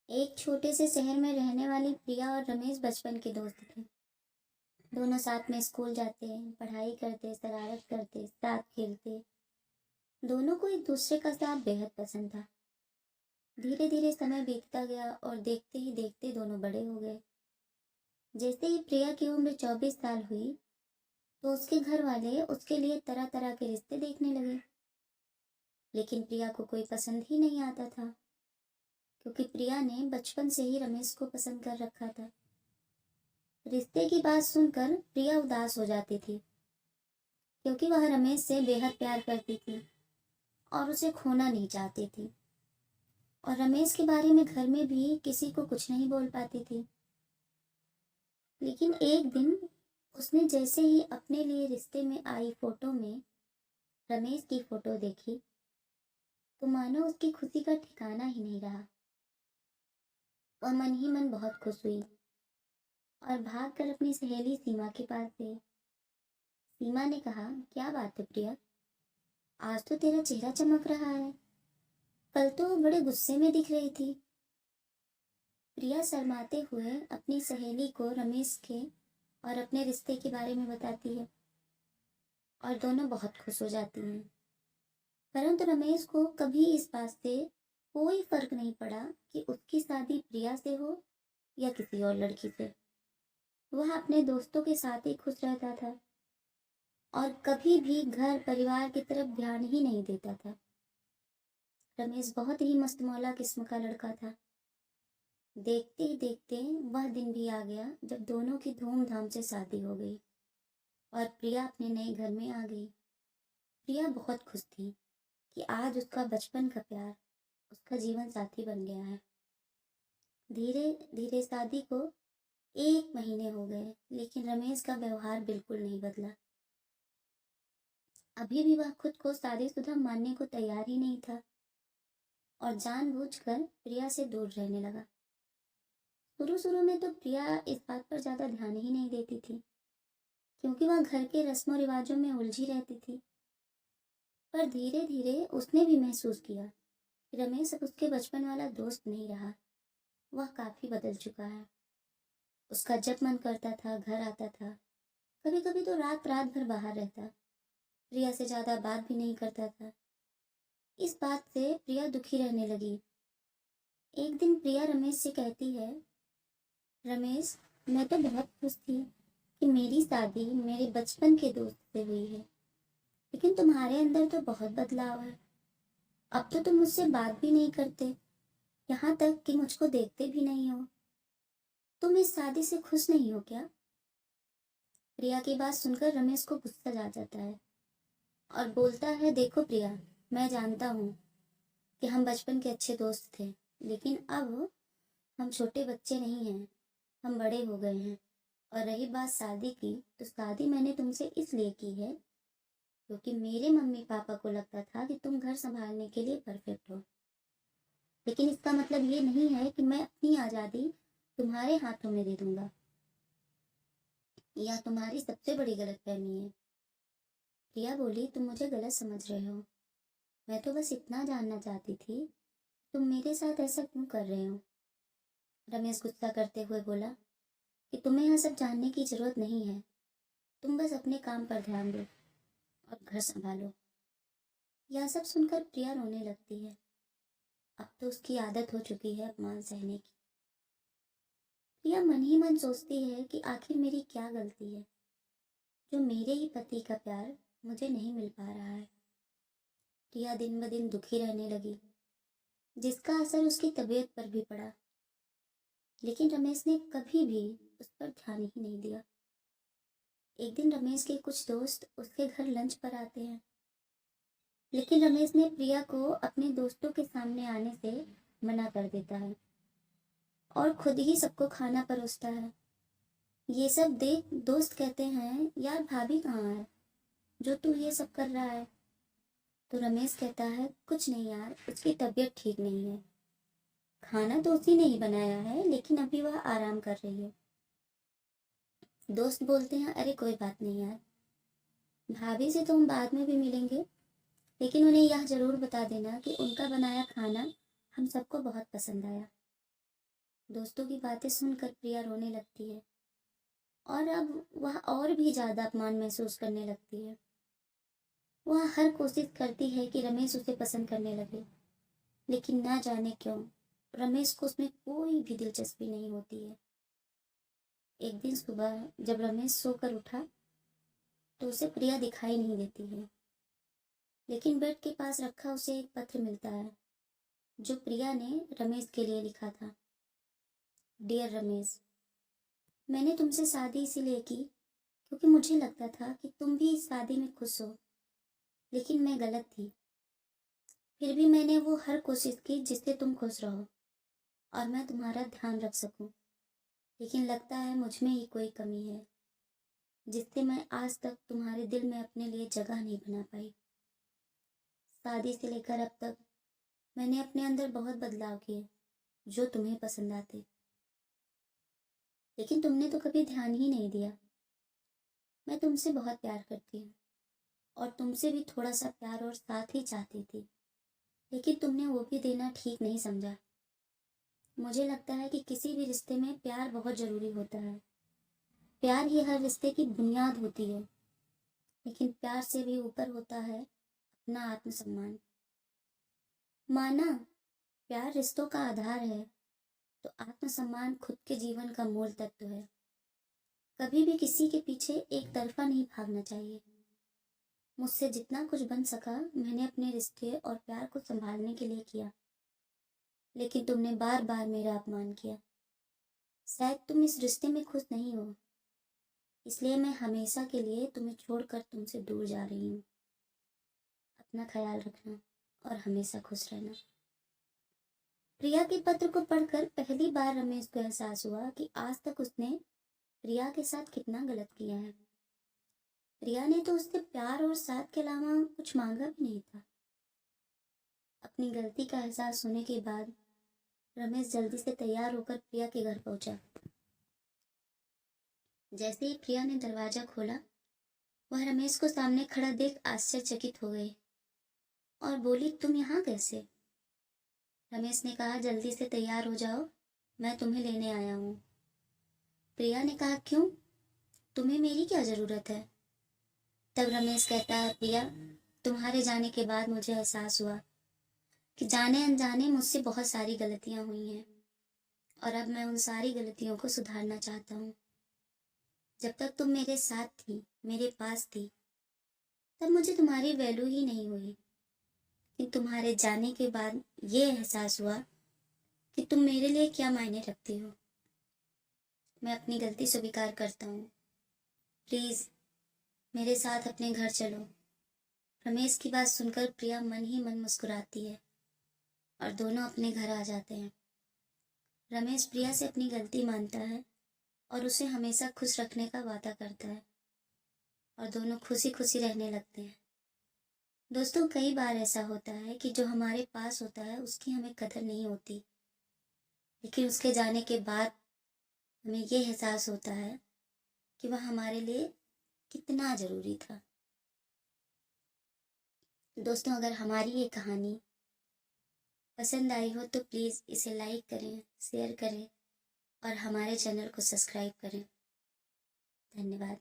एक छोटे से शहर में रहने वाली प्रिया और रमेश बचपन के दोस्त थे। दोनों साथ में स्कूल जाते, पढ़ाई करते, शरारत करते, साथ खेलते। दोनों को एक दूसरे का साथ बेहद पसंद था। धीरे धीरे समय बीतता गया और देखते ही देखते दोनों बड़े हो गए। जैसे ही प्रिया की उम्र 24 साल हुई तो उसके घर वाले उसके लिए तरह तरह के रिश्ते देखने लगे। लेकिन प्रिया को कोई पसंद ही नहीं आता था, क्योंकि प्रिया ने बचपन से ही रमेश को पसंद कर रखा था। रिश्ते की बात सुनकर प्रिया उदास हो जाती थी, क्योंकि वह रमेश से बेहद प्यार करती थी और उसे खोना नहीं चाहती थी। और रमेश के बारे में घर में भी किसी को कुछ नहीं बोल पाती थी। लेकिन एक दिन उसने जैसे ही अपने लिए रिश्ते में आई फोटो में रमेश की फोटो देखी तो मानो उसकी खुशी का ठिकाना ही नहीं रहा। वह मन ही मन बहुत खुश हुई और भागकर अपनी सहेली सीमा के पास गई। सीमा ने कहा, क्या बात है प्रिया, आज तो तेरा चेहरा चमक रहा है, कल तो बड़े गुस्से में दिख रही थी। प्रिया शर्माते हुए अपनी सहेली को रमेश के और अपने रिश्ते के बारे में बताती है और दोनों बहुत खुश हो जाती हैं। परंतु रमेश को कभी इस बात से कोई फर्क नहीं पड़ा कि उसकी शादी प्रिया से हो या किसी और लड़की से। वह अपने दोस्तों के साथ ही खुश रहता था और कभी भी घर परिवार की तरफ ध्यान ही नहीं देता था। रमेश बहुत ही मस्तमौला किस्म का लड़का था। देखते ही देखते वह दिन भी आ गया जब दोनों की धूमधाम से शादी हो गई और प्रिया अपने नए घर में आ गई। प्रिया बहुत खुश थी कि आज उसका बचपन का प्यार उसका जीवन साथी बन गया है। धीरे धीरे शादी को 1 महीने हो गए, लेकिन रमेश का व्यवहार बिल्कुल नहीं बदला। अभी भी वह खुद को शादीशुदा मानने को तैयार ही नहीं था और जानबूझकर प्रिया से दूर रहने लगा। शुरू शुरू में तो प्रिया इस बात पर ज्यादा ध्यान ही नहीं देती थी, क्योंकि वह घर के रस्मों रिवाजों में उलझी रहती थी। पर धीरे धीरे उसने भी महसूस किया कि रमेश अब उसके बचपन वाला दोस्त नहीं रहा। वह काफी बदल चुका है। उसका जब मन करता था घर आता था, कभी कभी तो रात रात भर बाहर रहता, प्रिया से ज्यादा बात भी नहीं करता था। इस बात से प्रिया दुखी रहने लगी। एक दिन प्रिया रमेश से कहती है, रमेश, मैं तो बहुत खुश थी कि मेरी शादी मेरे बचपन के दोस्त से हुई है, लेकिन तुम्हारे अंदर तो बहुत बदलाव है। अब तो तुम मुझसे बात भी नहीं करते, यहाँ तक कि मुझको देखते भी नहीं हो। तुम इस शादी से खुश नहीं हो क्या? प्रिया की बात सुनकर रमेश को गुस्सा आ जाता है और बोलता है, देखो प्रिया, मैं जानता हूँ कि हम बचपन के अच्छे दोस्त थे, लेकिन अब हम छोटे बच्चे नहीं हैं, हम बड़े हो गए हैं। और रही बात शादी की, तो शादी मैंने तुमसे इसलिए की है क्योंकि मेरे मम्मी पापा को लगता था कि तुम घर संभालने के लिए परफेक्ट हो। लेकिन इसका मतलब ये नहीं है कि मैं अपनी आज़ादी तुम्हारे हाथों में दे दूंगा। यह तुम्हारी सबसे बड़ी गलतफहमी है। प्रिया बोली, तुम मुझे गलत समझ रहे हो। मैं तो बस इतना जानना चाहती थी, तुम मेरे साथ ऐसा क्यों कर रहे हो? रमेश गुस्सा करते हुए बोला कि तुम्हें यह सब जानने की जरूरत नहीं है। तुम बस अपने काम पर ध्यान दो और घर संभालो। यह सब सुनकर प्रिया रोने लगती है। अब तो उसकी आदत हो चुकी है अपमान सहने की। प्रिया मन ही मन सोचती है कि आखिर मेरी क्या गलती है जो मेरे ही पति का प्यार मुझे नहीं मिल पा रहा है। प्रिया दिन ब दिन दुखी रहने लगी, जिसका असर उसकी तबीयत पर भी पड़ा। लेकिन रमेश ने कभी भी उस पर ध्यान ही नहीं दिया। एक दिन रमेश के कुछ दोस्त उसके घर लंच पर आते हैं, लेकिन रमेश ने प्रिया को अपने दोस्तों के सामने आने से मना कर देता है और खुद ही सबको खाना परोसता है। ये सब देख दोस्त कहते हैं, यार भाभी कहाँ है जो तू ये सब कर रहा है? तो रमेश कहता है, कुछ नहीं यार, उसकी तबीयत ठीक नहीं है। खाना तो उसी ने ही बनाया है, लेकिन अभी वह आराम कर रही है। दोस्त बोलते हैं, अरे कोई बात नहीं यार, भाभी से तो हम बाद में भी मिलेंगे, लेकिन उन्हें यह जरूर बता देना कि उनका बनाया खाना हम सबको बहुत पसंद आया। दोस्तों की बातें सुनकर प्रिया रोने लगती है और अब वह और भी ज़्यादा अपमान महसूस करने लगती है। वह हर कोशिश करती है कि रमेश उसे पसंद करने लगे, लेकिन ना जाने क्यों रमेश को उसमें कोई भी दिलचस्पी नहीं होती है। एक दिन सुबह जब रमेश सोकर उठा तो उसे प्रिया दिखाई नहीं देती है, लेकिन बेड के पास रखा उसे एक पत्र मिलता है जो प्रिया ने रमेश के लिए लिखा था। डियर रमेश, मैंने तुमसे शादी इसीलिए की क्योंकि मुझे लगता था कि तुम भी इस शादी में खुश हो, लेकिन मैं गलत थी। फिर भी मैंने वो हर कोशिश की जिससे तुम खुश रहो और मैं तुम्हारा ध्यान रख सकूं, लेकिन लगता है मुझ में ही कोई कमी है जिससे मैं आज तक तुम्हारे दिल में अपने लिए जगह नहीं बना पाई। शादी से लेकर अब तक मैंने अपने अंदर बहुत बदलाव किए जो तुम्हें पसंद आते, लेकिन तुमने तो कभी ध्यान ही नहीं दिया। मैं तुमसे बहुत प्यार करती हूँ और तुमसे भी थोड़ा सा प्यार और साथ ही चाहती थी, लेकिन तुमने वो भी देना ठीक नहीं समझा। मुझे लगता है कि किसी भी रिश्ते में प्यार बहुत ज़रूरी होता है। प्यार ही हर रिश्ते की बुनियाद होती है, लेकिन प्यार से भी ऊपर होता है अपना आत्मसम्मान। माना प्यार रिश्तों का आधार है, तो आत्मसम्मान खुद के जीवन का मूल तत्व है। कभी भी किसी के पीछे एक तरफा नहीं भागना चाहिए। मुझसे जितना कुछ बन सका मैंने अपने रिश्ते और प्यार को संभालने के लिए किया, लेकिन तुमने बार बार मेरा अपमान किया। शायद तुम इस रिश्ते में खुश नहीं हो, इसलिए मैं हमेशा के लिए तुम्हें छोड़कर तुमसे दूर जा रही हूँ। अपना ख्याल रखना और हमेशा खुश रहना। प्रिया के पत्र को पढ़कर पहली बार रमेश को एहसास हुआ कि आज तक उसने प्रिया के साथ कितना गलत किया है। प्रिया ने तो उससे प्यार और साथ के अलावा कुछ मांगा भी नहीं था। अपनी गलती का एहसास होने के बाद रमेश जल्दी से तैयार होकर प्रिया के घर पहुंचा। जैसे ही प्रिया ने दरवाजा खोला, वह रमेश को सामने खड़ा देख आश्चर्यचकित हो गई और बोली, तुम यहाँ कैसे? रमेश ने कहा, जल्दी से तैयार हो जाओ, मैं तुम्हें लेने आया हूँ। प्रिया ने कहा, क्यों? तुम्हें मेरी क्या जरूरत है? तब रमेश कहता है, प्रिया, तुम्हारे जाने के बाद मुझे एहसास हुआ कि जाने अनजाने मुझसे बहुत सारी गलतियां हुई हैं और अब मैं उन सारी गलतियों को सुधारना चाहता हूँ। जब तक तुम मेरे साथ थी, मेरे पास थी, तब मुझे तुम्हारी वैल्यू ही नहीं हुई, लेकिन तुम्हारे जाने के बाद ये एहसास हुआ कि तुम मेरे लिए क्या मायने रखती हो। मैं अपनी गलती स्वीकार करता हूँ। प्लीज़ मेरे साथ अपने घर चलो। रमेश की बात सुनकर प्रिया मन ही मन मुस्कुराती है और दोनों अपने घर आ जाते हैं। रमेश प्रिया से अपनी गलती मानता है और उसे हमेशा खुश रखने का वादा करता है और दोनों खुशी खुशी रहने लगते हैं। दोस्तों, कई बार ऐसा होता है कि जो हमारे पास होता है उसकी हमें कदर नहीं होती, लेकिन उसके जाने के बाद हमें ये एहसास होता है कि वह हमारे लिए कितना ज़रूरी था। दोस्तों, अगर हमारी ये कहानी पसंद आई हो तो प्लीज़ इसे लाइक करें, शेयर करें और हमारे चैनल को सब्सक्राइब करें। धन्यवाद।